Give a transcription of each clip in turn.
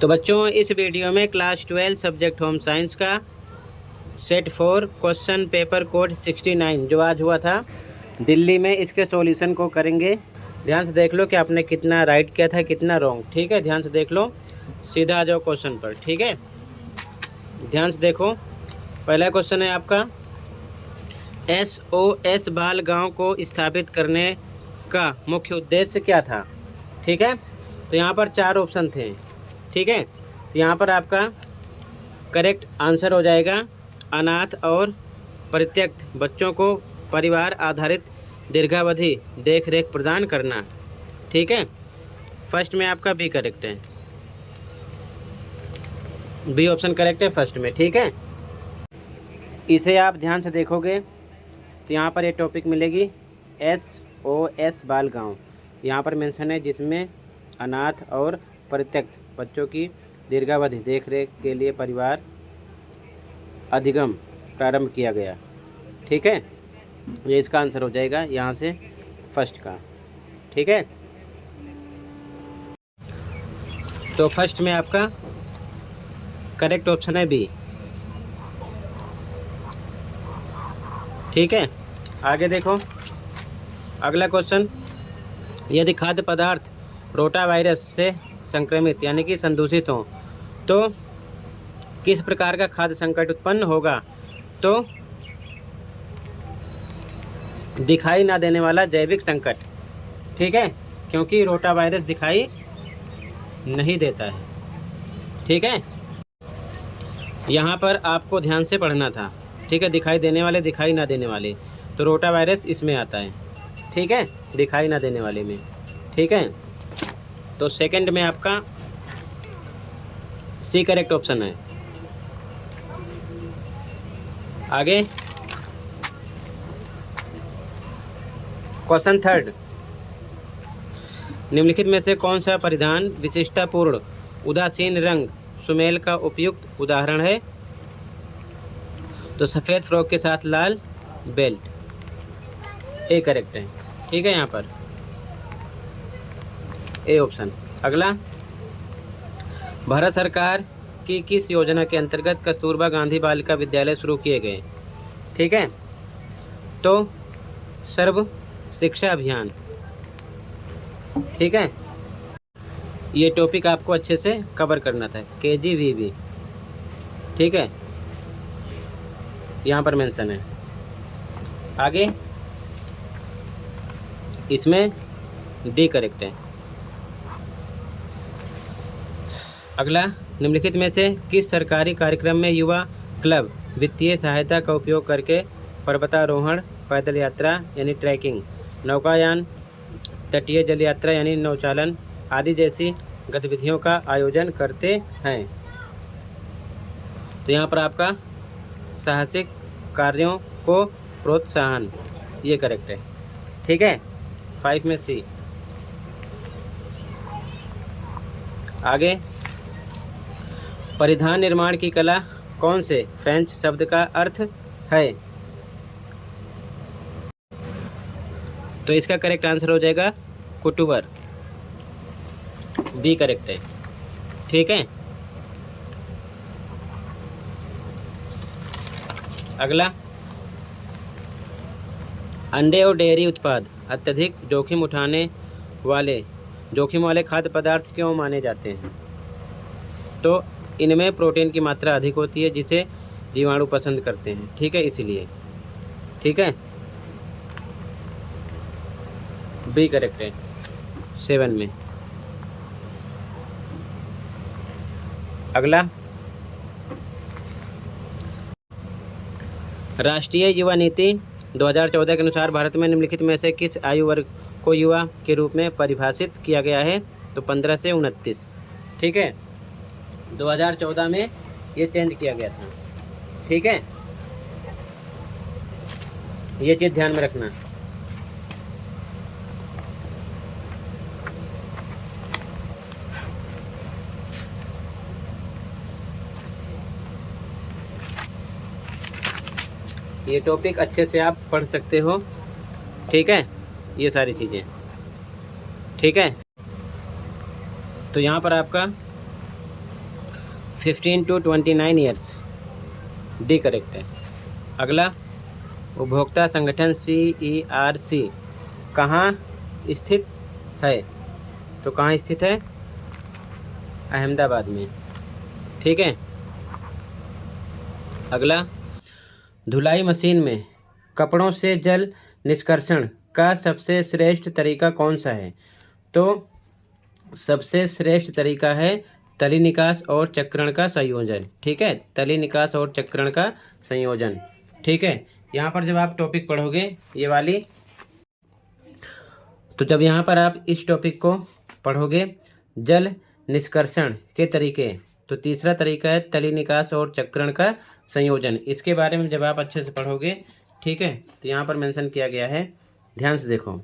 तो बच्चों, इस वीडियो में क्लास 12 सब्जेक्ट होम साइंस का सेट 4 क्वेश्चन पेपर कोड 69 जो आज हुआ था दिल्ली में, इसके सॉल्यूशन को करेंगे। ध्यान से देख लो कि आपने कितना राइट किया था, कितना रॉन्ग। ठीक है, ध्यान से देख लो। सीधा आ जाओ क्वेश्चन पर। ठीक है, ध्यान से देखो। पहला क्वेश्चन है आपका, SOS बाल गांव को स्थापित करने का मुख्य उद्देश्य क्या था। ठीक है, तो यहाँ पर 4 ऑप्शन थे। ठीक है, तो यहाँ पर आपका करेक्ट आंसर हो जाएगा अनाथ और परित्यक्त बच्चों को परिवार आधारित दीर्घावधि देख रेख प्रदान करना। ठीक है, फर्स्ट में आपका बी करेक्ट है, बी ऑप्शन करेक्ट है फर्स्ट में। ठीक है, इसे आप ध्यान से देखोगे तो यहाँ पर ये टॉपिक मिलेगी SOS बाल गाँव, यहाँ पर मेंशन है जिसमें अनाथ और परित्यक्त बच्चों की दीर्घावधि देख रेख के लिए परिवार अधिगम प्रारंभ किया गया। ठीक है, ये इसका आंसर हो जाएगा यहाँ से फर्स्ट का। ठीक है, तो फर्स्ट में आपका करेक्ट ऑप्शन है बी। ठीक है, आगे देखो अगला क्वेश्चन, यदि खाद्य पदार्थ रोटा वायरस से संक्रमित यानी कि संदूषित हो तो किस प्रकार का खाद्य संकट उत्पन्न होगा। तो दिखाई ना देने वाला जैविक संकट। ठीक है, क्योंकि रोटा वायरस दिखाई नहीं देता है। ठीक है, यहाँ पर आपको ध्यान से पढ़ना था। ठीक है, दिखाई देने वाले, दिखाई ना देने वाले, तो रोटा वायरस इसमें आता है। ठीक है, दिखाई ना देने वाले में। ठीक है, तो सेकंड में आपका सी करेक्ट ऑप्शन है। आगे क्वेश्चन थर्ड, निम्नलिखित में से कौन सा परिधान विशिष्टतापूर्ण उदासीन रंग सुमेल का उपयुक्त उदाहरण है। तो सफ़ेद फ्रॉक के साथ लाल बेल्ट, ए करेक्ट है। ठीक है, यहाँ पर ए ऑप्शन। अगला, भारत सरकार की किस योजना के अंतर्गत कस्तूरबा गांधी बालिका विद्यालय शुरू किए गए। ठीक है, तो सर्व शिक्षा अभियान। ठीक है, ये टॉपिक आपको अच्छे से कवर करना था, KGVB। ठीक है, यहाँ पर मेंशन है। आगे इसमें डी करेक्ट है। अगला, निम्नलिखित में से किस सरकारी कार्यक्रम में युवा क्लब वित्तीय सहायता का उपयोग करके पर्वतारोहण, पैदल यात्रा यानी ट्रैकिंग, नौकायान, तटीय जल यात्रा यानी नौचालन आदि जैसी गतिविधियों का आयोजन करते हैं। तो यहाँ पर आपका साहसिक कार्यों को प्रोत्साहन, ये करेक्ट है। ठीक है, 5 में सी। आगे, परिधान निर्माण की कला कौन से फ्रेंच शब्द का अर्थ है। तो इसका करेक्ट आंसर हो जाएगा कुटुवर, बी करेक्ट है। ठीक है, अगला, अंडे और डेयरी उत्पाद अत्यधिक जोखिम वाले खाद्य पदार्थ क्यों माने जाते हैं। तो इनमें प्रोटीन की मात्रा अधिक होती है जिसे जीवाणु पसंद करते हैं। ठीक है, इसीलिए। ठीक है, बी करेक्ट है 7 में। अगला, राष्ट्रीय युवा नीति 2014 के अनुसार भारत में निम्नलिखित में से किस आयु वर्ग को युवा के रूप में परिभाषित किया गया है। तो 15 से 29। ठीक है, 2014 में ये चेंज किया गया था। ठीक है, ये चीज़ ध्यान में रखना। ये टॉपिक अच्छे से आप पढ़ सकते हो। ठीक है, ये सारी चीज़ें। ठीक है, तो यहाँ पर आपका 15 to 29 ईयर्स, डी करेक्ट है। अगला, उपभोक्ता संगठन CERC कहाँ स्थित है? तो कहाँ स्थित है? अहमदाबाद में, ठीक है। अगला, धुलाई मशीन में कपड़ों से जल निष्कर्षण का सबसे श्रेष्ठ तरीका कौन सा है? तो सबसे श्रेष्ठ तरीका है तली निकास और चक्रण का संयोजन, ठीक है। तली निकास और चक्रण का संयोजन, ठीक है। यहाँ पर जब आप टॉपिक पढ़ोगे ये वाली, तो जब यहाँ पर आप इस टॉपिक को पढ़ोगे जल निष्कर्षण के तरीके, तो तीसरा तरीका है तली निकास और चक्रण का संयोजन। इसके बारे में जब आप अच्छे से पढ़ोगे, ठीक है, तो यहाँ पर मेंशन किया गया है, ध्यान से देखो,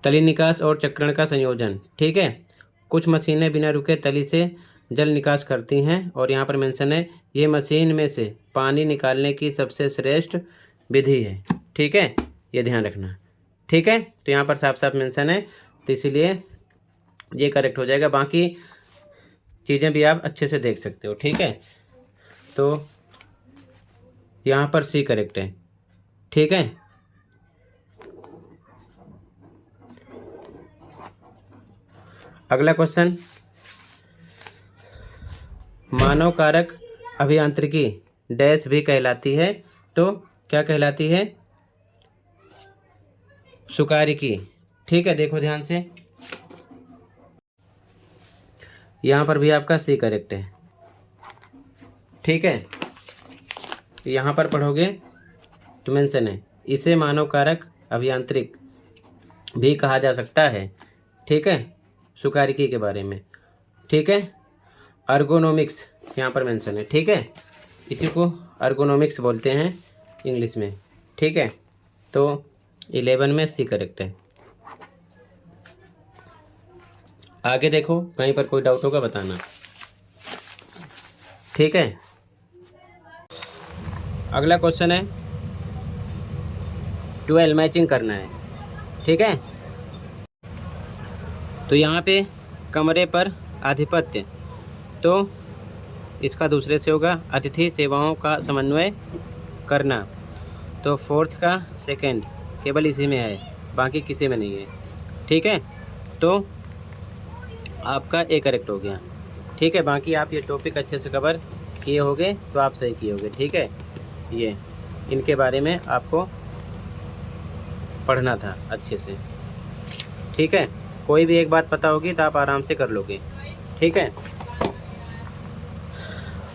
तली निकास और चक्रण का संयोजन, ठीक है। कुछ मशीनें बिना रुके तली से जल निकास करती हैं और यहाँ पर मेंशन है ये मशीन में से पानी निकालने की सबसे श्रेष्ठ विधि है, ठीक है, ये ध्यान रखना, ठीक है। तो यहाँ पर साफ साफ मेंशन है, तो इसीलिए ये करेक्ट हो जाएगा। बाकी चीज़ें भी आप अच्छे से देख सकते हो, ठीक है। तो यहाँ पर सी करेक्ट है, ठीक है। अगला क्वेश्चन, मानव कारक अभियांत्रिकी डैश भी कहलाती है, तो क्या कहलाती है? सुकारिकी, ठीक है। देखो ध्यान से, यहाँ पर भी आपका सी करेक्ट है, ठीक है। यहाँ पर पढ़ोगे तो मेंशन है इसे मानव कारक अभियांत्रिक भी कहा जा सकता है, ठीक है, सुकारिकी के बारे में, ठीक है। अर्गोनोमिक्स यहाँ पर मेंशन है, ठीक है, इसी को अर्गोनोमिक्स बोलते हैं इंग्लिश में, ठीक है। तो 11 में सी करेक्ट है। आगे देखो, कहीं पर कोई डाउट होगा बताना, ठीक है। अगला क्वेश्चन है 12 मैचिंग करना है, ठीक है। तो यहाँ पे कमरे पर आधिपत्य, तो इसका दूसरे से होगा अतिथि सेवाओं का समन्वय करना, तो फोर्थ का सेकंड केवल इसी में है, बाकी किसी में नहीं है, ठीक है। तो आपका ए करेक्ट हो गया, ठीक है। बाकी आप ये टॉपिक अच्छे से कवर किए होगे तो आप सही किए होगे, ठीक है। ये इनके बारे में आपको पढ़ना था अच्छे से, ठीक है। कोई भी एक बात पता होगी तो आप आराम से कर लोगे, ठीक है।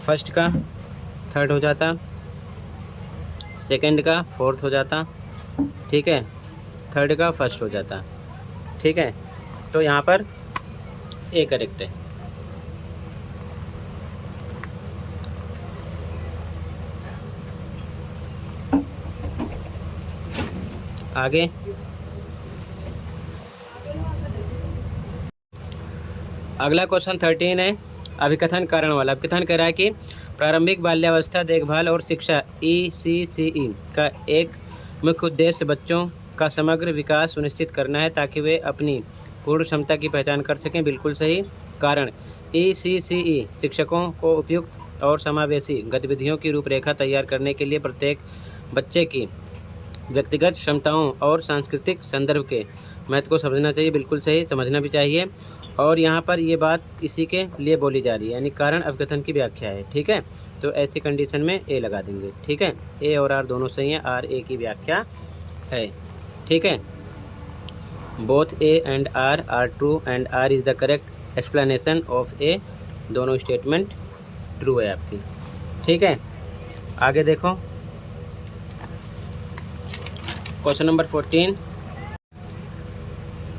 फर्स्ट का थर्ड हो जाता, सेकंड का फोर्थ हो जाता, ठीक है, थर्ड का फर्स्ट हो जाता, ठीक है। तो यहाँ पर ए करेक्ट है। आगे अगला क्वेश्चन 13 है अभिकथन कारण वाला। अभिकथन कह रहा है कि प्रारंभिक बाल्यावस्था देखभाल और शिक्षा ECCE का एक मुख्य उद्देश्य बच्चों का समग्र विकास सुनिश्चित करना है ताकि वे अपनी पूर्ण क्षमता की पहचान कर सकें। बिल्कुल सही। कारण ECCE शिक्षकों को उपयुक्त और समावेशी गतिविधियों की रूपरेखा तैयार करने के लिए प्रत्येक बच्चे की व्यक्तिगत क्षमताओं और सांस्कृतिक संदर्भ के महत्व को समझना चाहिए। बिल्कुल सही, समझना भी चाहिए। और यहाँ पर ये बात इसी के लिए बोली जा रही है, यानी कारण अभिकथन की व्याख्या है, ठीक है। तो ऐसी कंडीशन में ए लगा देंगे, ठीक है। ए और आर दोनों सही हैं, आर ए की व्याख्या है, ठीक है। Both A and R true and R is the correct explanation of A, दोनों स्टेटमेंट ट्रू है आपकी, ठीक है। आगे देखो क्वेश्चन नंबर 14।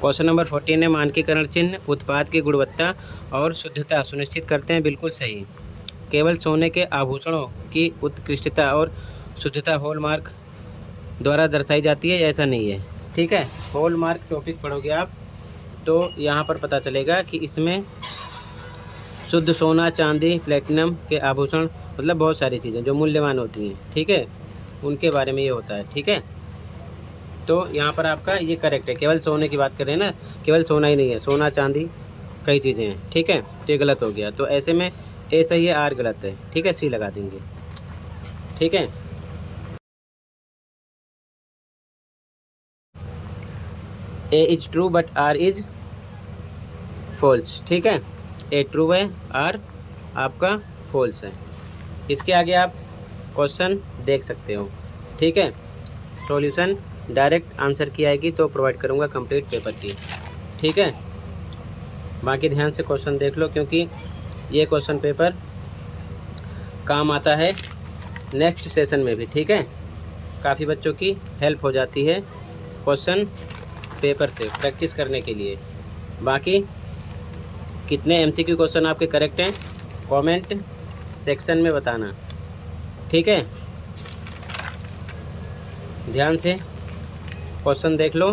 क्वेश्चन नंबर 14 है मानकीकरण चिन्ह उत्पाद की गुणवत्ता और शुद्धता सुनिश्चित करते हैं। बिल्कुल सही। केवल सोने के आभूषणों की उत्कृष्टता और शुद्धता हॉलमार्क द्वारा दर्शाई जाती है, ऐसा नहीं है, ठीक है। हॉलमार्क टॉपिक पढ़ोगे आप तो यहाँ पर पता चलेगा कि इसमें शुद्ध सोना, चांदी, प्लेटिनम के आभूषण, मतलब बहुत सारी चीज़ें जो मूल्यवान होती हैं, ठीक है, उनके बारे में ये होता है, ठीक है। तो यहाँ पर आपका ये करेक्ट है। केवल सोने की बात कर रहे हैं ना, केवल सोना ही नहीं है, सोना चांदी कई चीज़ें हैं, ठीक है। तो ये गलत हो गया, तो ऐसे में ए सही है, आर गलत है, ठीक है, सी लगा देंगे, ठीक है। A is true but R is false, ठीक है। ए ट्रू है, आर आपका फॉल्स है। इसके आगे आप क्वेश्चन देख सकते हो, ठीक है। सॉल्यूशन डायरेक्ट आंसर की आएगी तो प्रोवाइड करूँगा कंप्लीट पेपर की, ठीक है। बाकी ध्यान से क्वेश्चन देख लो, क्योंकि ये क्वेश्चन पेपर काम आता है नेक्स्ट सेशन में भी, ठीक है। काफ़ी बच्चों की हेल्प हो जाती है क्वेश्चन पेपर से प्रैक्टिस करने के लिए। बाकी कितने एमसीक्यू क्वेश्चन आपके करेक्ट हैं कमेंट सेक्शन में बताना, ठीक है। ध्यान से क्वेश्चन देख लो।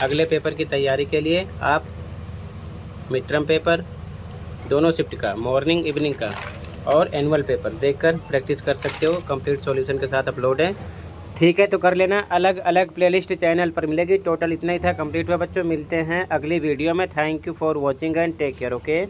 अगले पेपर की तैयारी के लिए आप मिड टर्म पेपर दोनों शिफ्ट का, मॉर्निंग इवनिंग का और एनुअल पेपर देखकर प्रैक्टिस कर सकते हो। कंप्लीट सॉल्यूशन के साथ अपलोड है, ठीक है। तो कर लेना, अलग अलग प्लेलिस्ट चैनल पर मिलेगी। टोटल इतना ही था, कंप्लीट हुआ बच्चों। मिलते हैं अगली वीडियो में। Thank you for watching and take care, okay.